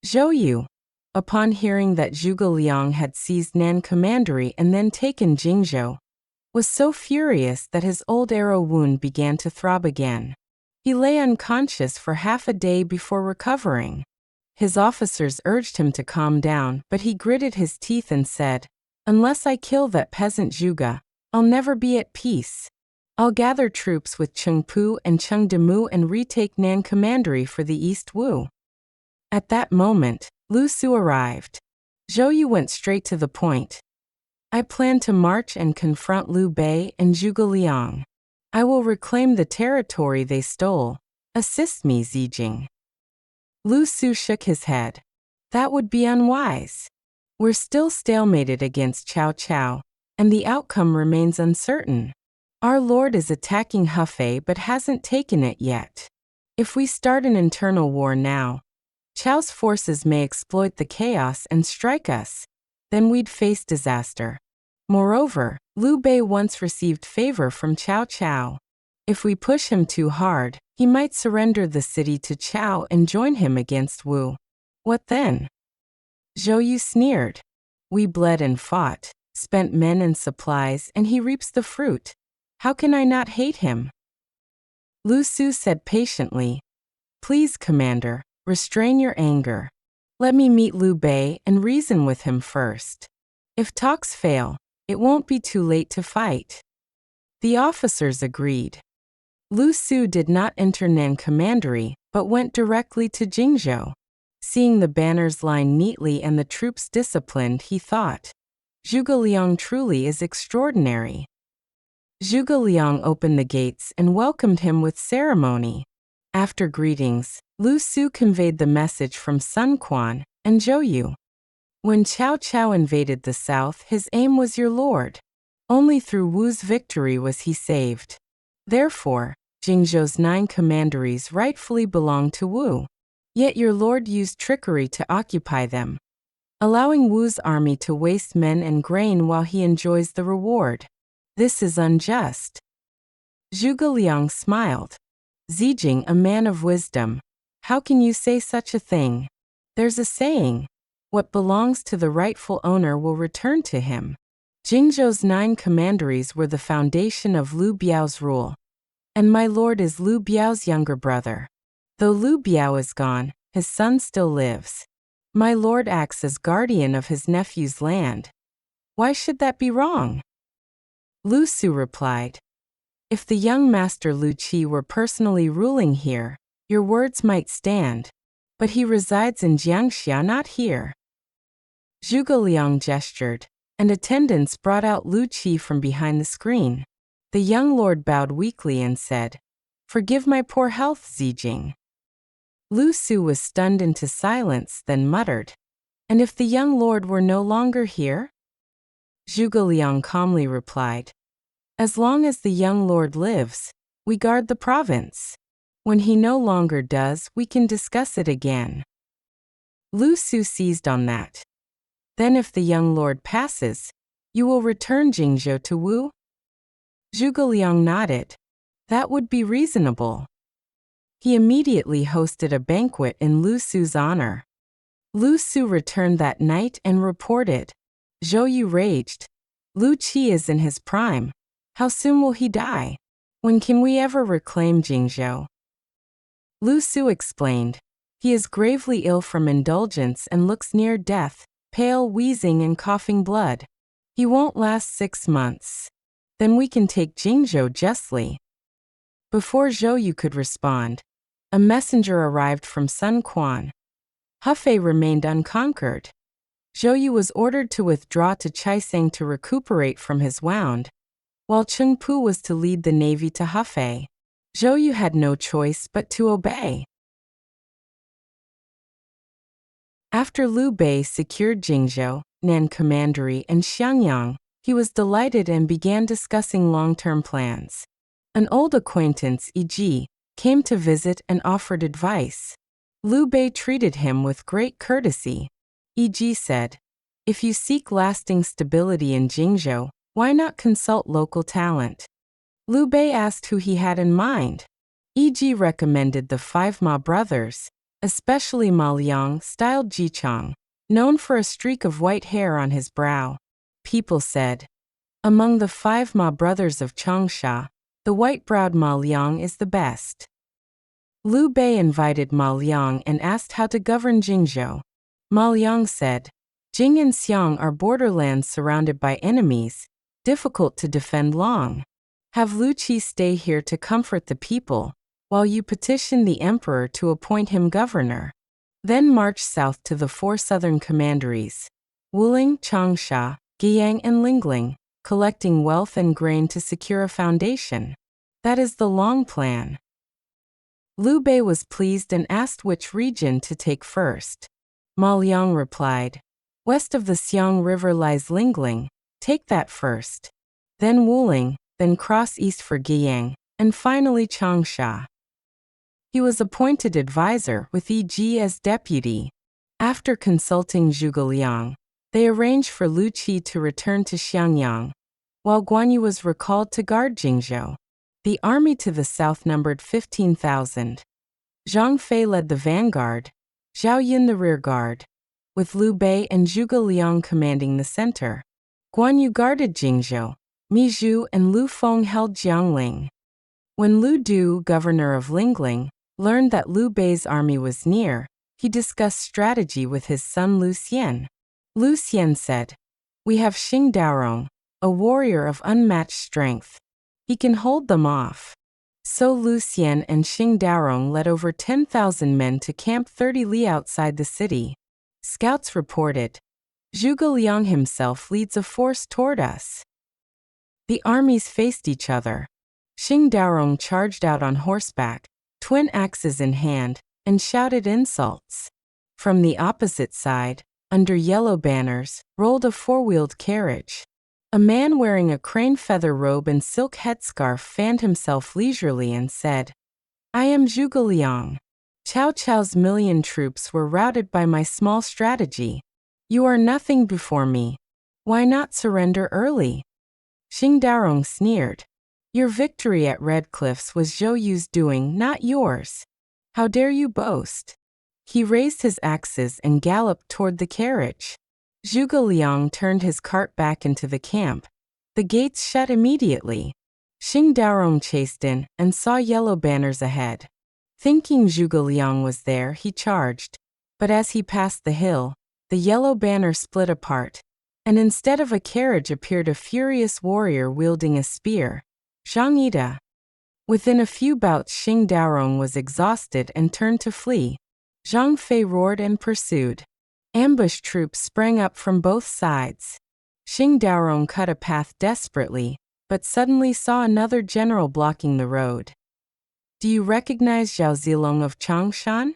Zhou Yu, upon hearing that Zhuge Liang had seized Nan Commandery and then taken Jingzhou, was so furious that his old arrow wound began to throb again. He lay unconscious for half a day before recovering. His officers urged him to calm down, but he gritted his teeth and said, "Unless I kill that peasant Zhuge, I'll never be at peace. I'll gather troops with Cheng Pu and Cheng Demu and retake Nan Commandery for the East Wu." At that moment, Lu Su arrived. Zhou Yu went straight to the point. "I plan to march and confront Liu Bei and Zhuge Liang. I will reclaim the territory they stole. Assist me, Zijing." Lu Su shook his head. "That would be unwise. We're still stalemated against Cao Cao, and the outcome remains uncertain. Our lord is attacking Hefei but hasn't taken it yet. If we start an internal war now, Chao's forces may exploit the chaos and strike us. Then we'd face disaster. Moreover, Liu Bei once received favor from Cao Cao. If we push him too hard, he might surrender the city to Cao and join him against Wu. What then?" Zhou Yu sneered. "We bled and fought, spent men and supplies, and he reaps the fruit. How can I not hate him?" Lu Su said patiently, "Please, Commander, restrain your anger. Let me meet Liu Bei and reason with him first. If talks fail, it won't be too late to fight." The officers agreed. Lu Su did not enter Nan Commandery, but went directly to Jingzhou. Seeing the banners lined neatly and the troops disciplined, he thought, "Zhuge Liang truly is extraordinary." Zhuge Liang opened the gates and welcomed him with ceremony. After greetings, Lu Su conveyed the message from Sun Quan and Zhou Yu. "When Cao Cao invaded the south, his aim was your lord. Only through Wu's victory was he saved. Therefore, Jingzhou's 9 commanderies rightfully belong to Wu. Yet your lord used trickery to occupy them, allowing Wu's army to waste men and grain while he enjoys the reward. This is unjust." Zhuge Liang smiled. "Zijing, a man of wisdom, how can you say such a thing? There's a saying, what belongs to the rightful owner will return to him. Jingzhou's 9 commanderies were the foundation of Liu Biao's rule, and my lord is Liu Biao's younger brother. Though Liu Biao is gone, his son still lives. My lord acts as guardian of his nephew's land. Why should that be wrong?" Lu Su replied, "If the young master Lu Qi were personally ruling here, your words might stand, but he resides in Jiangxia, not here." Zhuge Liang gestured, and attendants brought out Lu Qi from behind the screen. The young lord bowed weakly and said, "Forgive my poor health, Zijing." Lu Su was stunned into silence, then muttered, "And if the young lord were no longer here?" Zhuge Liang calmly replied, "As long as the young lord lives, we guard the province. When he no longer does, we can discuss it again." Lu Su seized on that. "Then if the young lord passes, you will return Jingzhou to Wu?" Zhuge Liang nodded. "That would be reasonable." He immediately hosted a banquet in Lu Su's honor. Lu Su returned that night and reported. Zhou Yu raged. "Lu Qi is in his prime. How soon will he die? When can we ever reclaim Jingzhou?" Lu Su explained, "He is gravely ill from indulgence and looks near death, pale, wheezing and coughing blood. He won't last 6 months. Then we can take Jingzhou justly." Before Zhou Yu could respond, a messenger arrived from Sun Quan. Hefei remained unconquered. Zhou Yu was ordered to withdraw to Chaisang to recuperate from his wound, while Cheng Pu was to lead the navy to Hefei. Zhou Yu had no choice but to obey. After Liu Bei secured Jingzhou, Nan Commandery, and Xiangyang, he was delighted and began discussing long-term plans. An old acquaintance, E.G., came to visit and offered advice. Liu Bei treated him with great courtesy. E.G. said, "If you seek lasting stability in Jingzhou, why not consult local talent?" Liu Bei asked who he had in mind. E.G. recommended the 5 Ma brothers, especially Ma Liang, styled Jichang, known for a streak of white hair on his brow. People said, among the 5 Ma brothers of Changsha, the white-browed Ma Liang is the best. Liu Bei invited Ma Liang and asked how to govern Jingzhou. Ma Liang said, Jing and Xiang are borderlands surrounded by enemies, difficult to defend long. Have Lu Qi stay here to comfort the people, while you petition the emperor to appoint him governor. Then march south to the 4 southern commanderies, Wuling, Changsha, Guiyang and Lingling, collecting wealth and grain to secure a foundation. That is the long plan. Liu Bei was pleased and asked which region to take first. Ma Liang replied, west of the Xiang River lies Lingling, take that first. Then Wuling, then cross east for Guiyang, and finally Changsha. He was appointed advisor with E.G. as deputy. After consulting Zhuge Liang, they arranged for Lu Qi to return to Xiangyang, while Guan Yu was recalled to guard Jingzhou. The army to the south numbered 15,000. Zhang Fei led the vanguard, Zhao Yun the rear guard, with Liu Bei and Zhuge Liang commanding the center. Guan Yu guarded Jingzhou, Mi Zhu and Lu Feng held Jiangling. When Lu Du, governor of Lingling, learned that Liu Bei's army was near, he discussed strategy with his son Lu Xian. Lu Xian said, we have Xing Daorong, a warrior of unmatched strength. He can hold them off. So Lu Xian and Xing Daorong led over 10,000 men to Camp 30 Li outside the city. Scouts reported, Zhuge Liang himself leads a force toward us. The armies faced each other. Xing Daorong charged out on horseback, twin axes in hand, and shouted insults. From the opposite side, under yellow banners, rolled a 4-wheeled carriage. A man wearing a crane feather robe and silk headscarf fanned himself leisurely and said, I am Zhuge Liang. Cao Cao's million troops were routed by my small strategy. You are nothing before me. Why not surrender early? Xing Daorong sneered. Your victory at Red Cliffs was Zhou Yu's doing, not yours. How dare you boast? He raised his axes and galloped toward the carriage. Zhuge Liang turned his cart back into the camp. The gates shut immediately. Xing Daorong chased in and saw yellow banners ahead. Thinking Zhuge Liang was there, he charged. But as he passed the hill, the yellow banner split apart, and instead of a carriage appeared a furious warrior wielding a spear. Zhang Yida. Within a few bouts, Xing Daorong was exhausted and turned to flee. Zhang Fei roared and pursued. Ambush troops sprang up from both sides. Xing Daorong cut a path desperately, but suddenly saw another general blocking the road. Do you recognize Zhao Zilong of Changshan?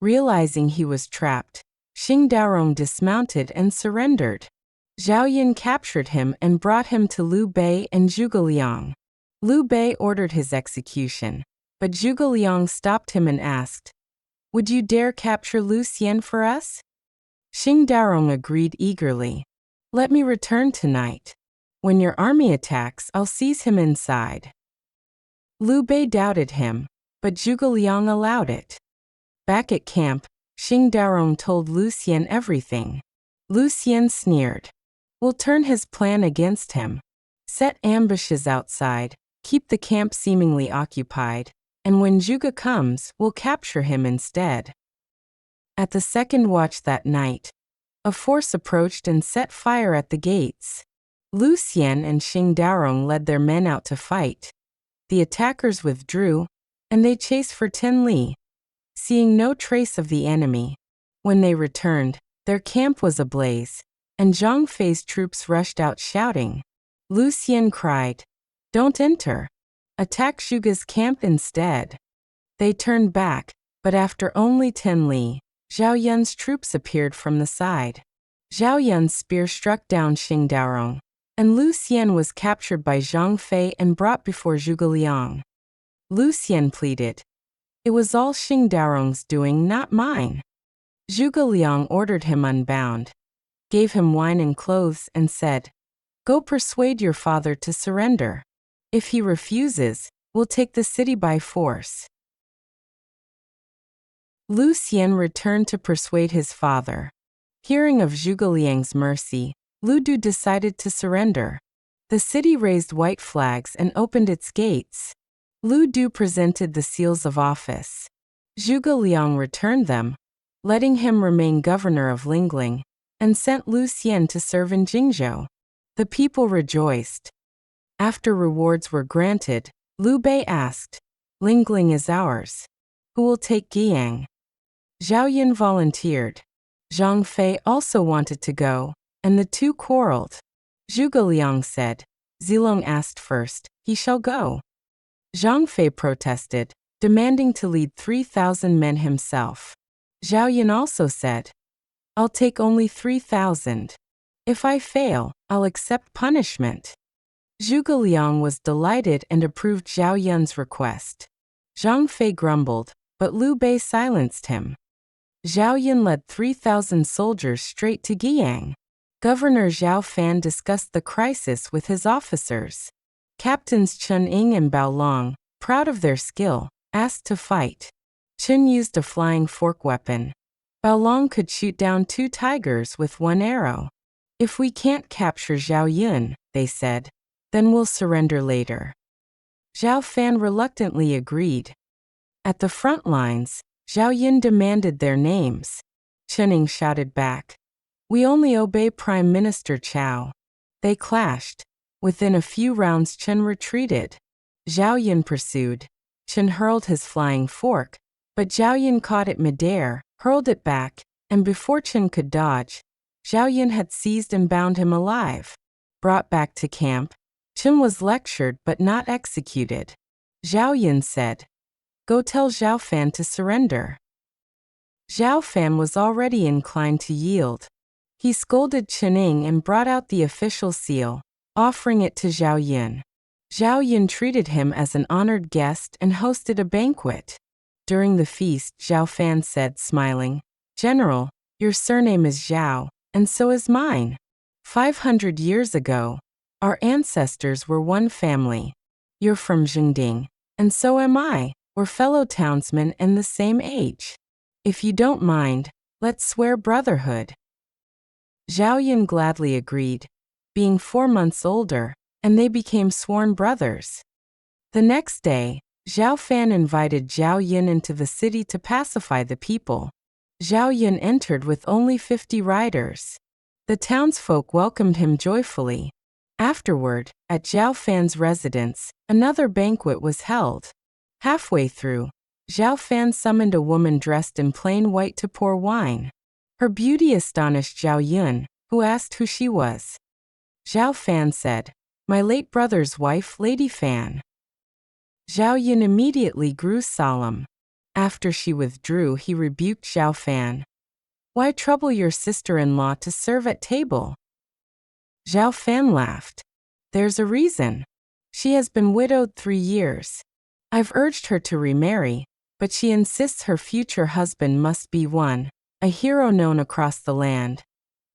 Realizing he was trapped, Xing Daorong dismounted and surrendered. Zhao Yun captured him and brought him to Liu Bei and Zhuge Liang. Liu Bei ordered his execution, but Zhuge Liang stopped him and asked, would you dare capture Lu Xian for us? Xing Daorong agreed eagerly. Let me return tonight. When your army attacks, I'll seize him inside. Liu Bei doubted him, but Zhuge Liang allowed it. Back at camp, Xing Daorong told Lu Xian everything. Lu Xian sneered. We'll turn his plan against him. Set ambushes outside, keep the camp seemingly occupied, and when Zhuge comes, we'll capture him instead. At the second watch that night, a force approached and set fire at the gates. Lu Xian and Xing Daorong led their men out to fight. The attackers withdrew, and they chased for 10 li, seeing no trace of the enemy. When they returned, their camp was ablaze, and Zhang Fei's troops rushed out shouting. Lu Xian cried, don't enter. Attack Zhuge's camp instead. They turned back, but after only 10 li, Zhao Yun's troops appeared from the side. Zhao Yun's spear struck down Xing Daorong, and Lu Xian was captured by Zhang Fei and brought before Zhuge Liang. Lu Xian pleaded, it was all Xing Daorong's doing, not mine. Zhuge Liang ordered him unbound, gave him wine and clothes, and said, go persuade your father to surrender. If he refuses, we'll take the city by force. Lu Xian returned to persuade his father. Hearing of Zhuge Liang's mercy, Lu Du decided to surrender. The city raised white flags and opened its gates. Lu Du presented the seals of office. Zhuge Liang returned them, letting him remain governor of Lingling, and sent Lu Xian to serve in Jingzhou. The people rejoiced. After rewards were granted, Liu Bei asked, "Lingling is ours. Who will take Guiyang?" Zhao Yun volunteered. Zhang Fei also wanted to go, and the two quarreled. Zhuge Liang said, "Zilong asked first, he shall go." Zhang Fei protested, demanding to lead 3,000 men himself. Zhao Yun also said, "I'll take only 3,000. If I fail, I'll accept punishment." Zhuge Liang was delighted and approved Zhao Yun's request. Zhang Fei grumbled, but Liu Bei silenced him. Zhao Yun led 3,000 soldiers straight to Guiyang. Governor Zhao Fan discussed the crisis with his officers. Captains Chen Ying and Bao Long, proud of their skill, asked to fight. Chen used a flying fork weapon. Bao Long could shoot down 2 tigers with 1 arrow. "If we can't capture Zhao Yun," they said, "then we'll surrender later." Zhao Fan reluctantly agreed. At the front lines, Zhao Yun demanded their names. Chen Ying shouted back, "We only obey Prime Minister Chao." They clashed. Within a few rounds Chen retreated. Zhao Yun pursued. Chen hurled his flying fork, but Zhao Yun caught it midair, hurled it back, and before Chen could dodge, Zhao Yun had seized and bound him alive. Brought back to camp, Chen was lectured but not executed. Zhao Yun said, "Go tell Zhao Fan to surrender." Zhao Fan was already inclined to yield. He scolded Chen Ying and brought out the official seal, offering it to Zhao Yun. Zhao Yun treated him as an honored guest and hosted a banquet. During the feast, Zhao Fan said, smiling, "General, your surname is Zhao, and so is mine. 500 years ago, our ancestors were one family. You're from Zhengding, and so am I. We're fellow townsmen and the same age. If you don't mind, let's swear brotherhood." Zhao Yun gladly agreed, being 4 months older, and they became sworn brothers. The next day, Zhao Fan invited Zhao Yun into the city to pacify the people. Zhao Yun entered with only 50 riders. The townsfolk welcomed him joyfully. Afterward, at Zhao Fan's residence, another banquet was held. Halfway through, Zhao Fan summoned a woman dressed in plain white to pour wine. Her beauty astonished Zhao Yun, who asked who she was. Zhao Fan said, "My late brother's wife, Lady Fan." Zhao Yun immediately grew solemn. After she withdrew, he rebuked Zhao Fan. "Why trouble your sister-in-law to serve at table?" Zhao Fan laughed. "There's a reason. She has been widowed 3 years. I've urged her to remarry, but she insists her future husband must be a hero known across the land.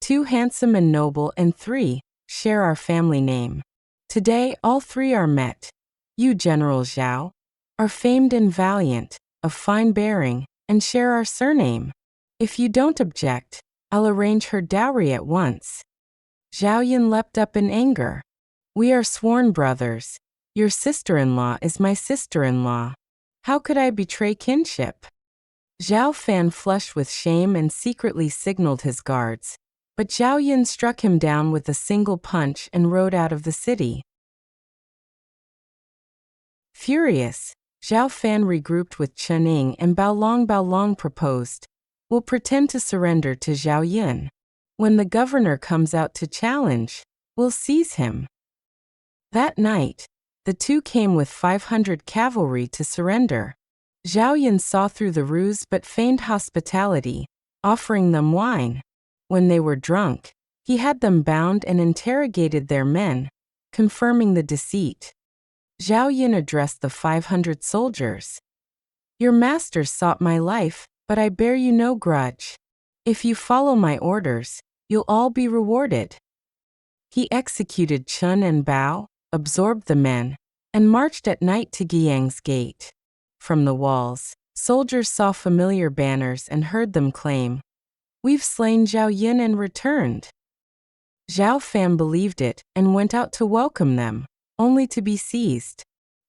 2 handsome and noble, and 3 share our family name. Today all 3 are met. You, General Zhao, are famed and valiant, of fine bearing, and share our surname. If you don't object, I'll arrange her dowry at once." Zhao Yun leapt up in anger. "We are sworn brothers. Your sister-in-law is my sister-in-law. How could I betray kinship?" Zhao Fan flushed with shame and secretly signaled his guards, but Zhao Yun struck him down with a single punch and rode out of the city. Furious, Zhao Fan regrouped with Chen Ying and Bao Long. Bao Long proposed, "We'll pretend to surrender to Zhao Yun. When the governor comes out to challenge, we'll seize him." That night, the two came with 500 cavalry to surrender. Zhao Yun saw through the ruse but feigned hospitality, offering them wine. When they were drunk, he had them bound and interrogated their men, confirming the deceit. Zhao Yun addressed the 500 soldiers. "Your masters sought my life, but I bear you no grudge. If you follow my orders, you'll all be rewarded." He executed Chen and Bao, absorbed the men, and marched at night to Guiyang's gate. From the walls, Soldiers saw familiar banners and heard them claim, "We've slain Zhao Yun and returned." Zhao Fan believed it and went out to welcome them, only to be seized.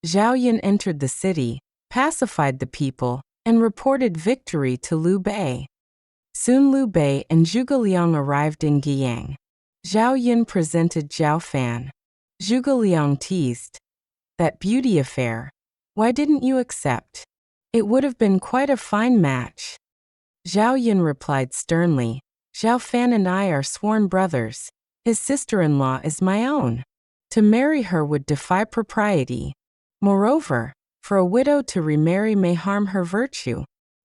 Zhao Yun entered the city, pacified the people, and reported victory to Liu Bei. Soon Liu Bei and Zhuge Liang arrived in Guiyang. Zhao Yun presented Zhao Fan. Zhuge Liang teased, "That beauty affair. Why didn't you accept? It would have been quite a fine match." Zhao Yun replied sternly, "Zhao Fan and I are sworn brothers. His sister-in-law is my own. To marry her would defy propriety. Moreover, for a widow to remarry may harm her virtue.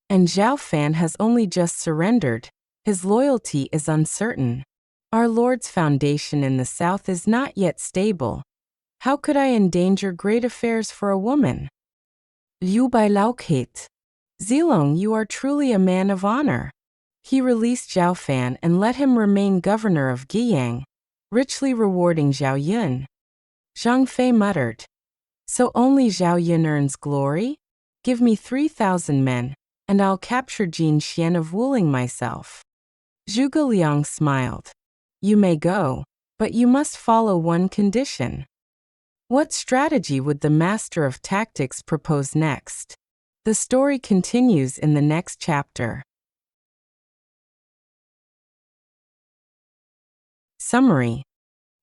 And Zhao Fan has only just surrendered. His loyalty is uncertain. Our Lord's foundation in the south is not yet stable. How could I endanger great affairs for a woman?" Liu Bai Laokate. "Zilong, you are truly a man of honor." He released Zhao Fan and let him remain governor of Guiyang, richly rewarding Zhao Yun. Zhang Fei muttered, "So only Zhao Yun earns glory? Give me 3,000 men, and I'll capture Jin Xian of Wuling myself." Zhuge Liang smiled. "You may go, but you must follow one condition." What strategy would the master of tactics propose next? The story continues in the next chapter. Summary.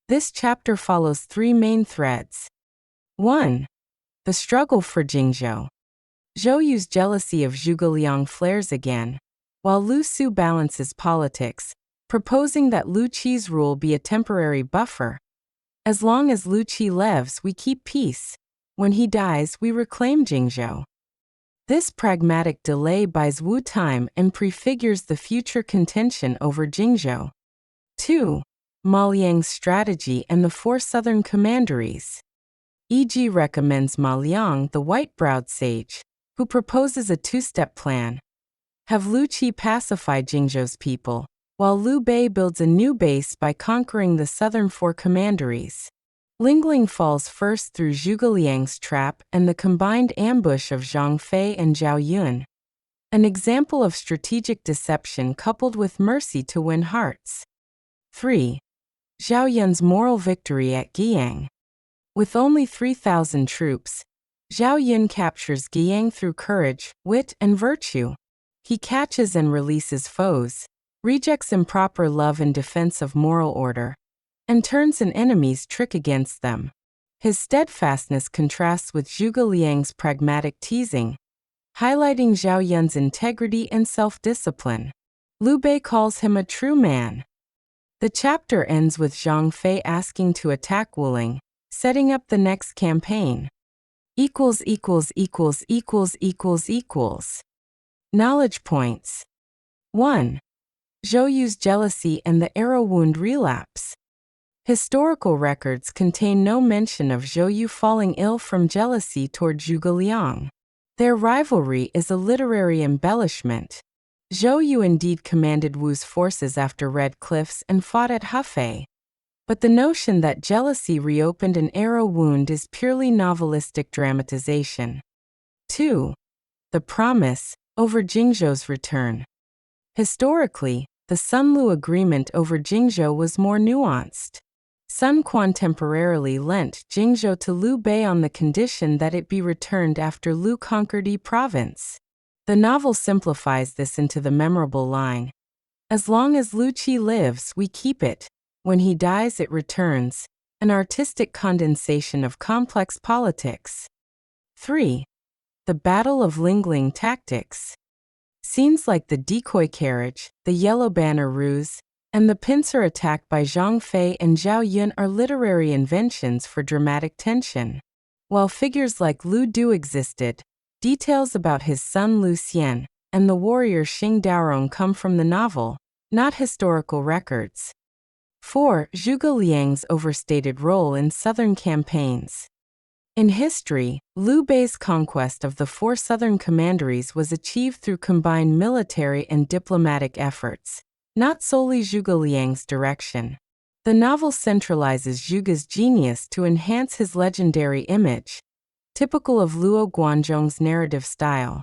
This chapter follows three main threads. 1. The struggle for Jingzhou. Zhou Yu's jealousy of Zhuge Liang flares again, while Lu Su balances politics, proposing that Lu Qi's rule be a temporary buffer. As long as Lu Qi lives, we keep peace. When he dies, we reclaim Jingzhou. This pragmatic delay buys Wu time and prefigures the future contention over Jingzhou. 2. Ma Liang's strategy and the four southern commanderies. E.G. recommends Ma Liang, the white-browed sage, who proposes a two-step plan. Have Lu Qi pacify Jingzhou's people, while Liu Bei builds a new base by conquering the southern four commanderies. Lingling falls first through Zhuge Liang's trap and the combined ambush of Zhang Fei and Zhao Yun. An example of strategic deception coupled with mercy to win hearts. 3. Zhao Yun's moral victory at Guiyang. With only 3,000 troops, Zhao Yun captures Guiyang through courage, wit, and virtue. He catches and releases foes, rejects improper love in defense of moral order, and turns an enemy's trick against them. His steadfastness contrasts with Zhuge Liang's pragmatic teasing, highlighting Zhao Yun's integrity and self-discipline. Liu Bei calls him a true man. The chapter ends with Zhang Fei asking to attack Wuling, setting up the next campaign. Knowledge points. 1. Zhou Yu's jealousy and the arrow wound relapse. Historical records contain no mention of Zhou Yu falling ill from jealousy toward Zhuge Liang. Their rivalry is a literary embellishment. Zhou Yu indeed commanded Wu's forces after Red Cliffs and fought at Hefei. But the notion that jealousy reopened an arrow wound is purely novelistic dramatization. 2. The promise over Jingzhou's return. Historically, the Sun-Lu agreement over Jingzhou was more nuanced. Sun Quan temporarily lent Jingzhou to Liu Bei on the condition that it be returned after Liu conquered Yi province. The novel simplifies this into the memorable line, "As long as Lu Qi lives, we keep it. When he dies, it returns," an artistic condensation of complex politics. 3. The Battle of Lingling Tactics. Scenes like the decoy carriage, the yellow banner ruse, and the pincer attack by Zhang Fei and Zhao Yun are literary inventions for dramatic tension. While figures like Lu Du existed, details about his son Lu Xian and the warrior Xing Daorong come from the novel, not historical records. 4. Zhuge Liang's overstated role in southern campaigns. In history, Liu Bei's conquest of the four southern commanderies was achieved through combined military and diplomatic efforts, not solely Zhuge Liang's direction. The novel centralizes Zhuge's genius to enhance his legendary image, typical of Luo Guanzhong's narrative style.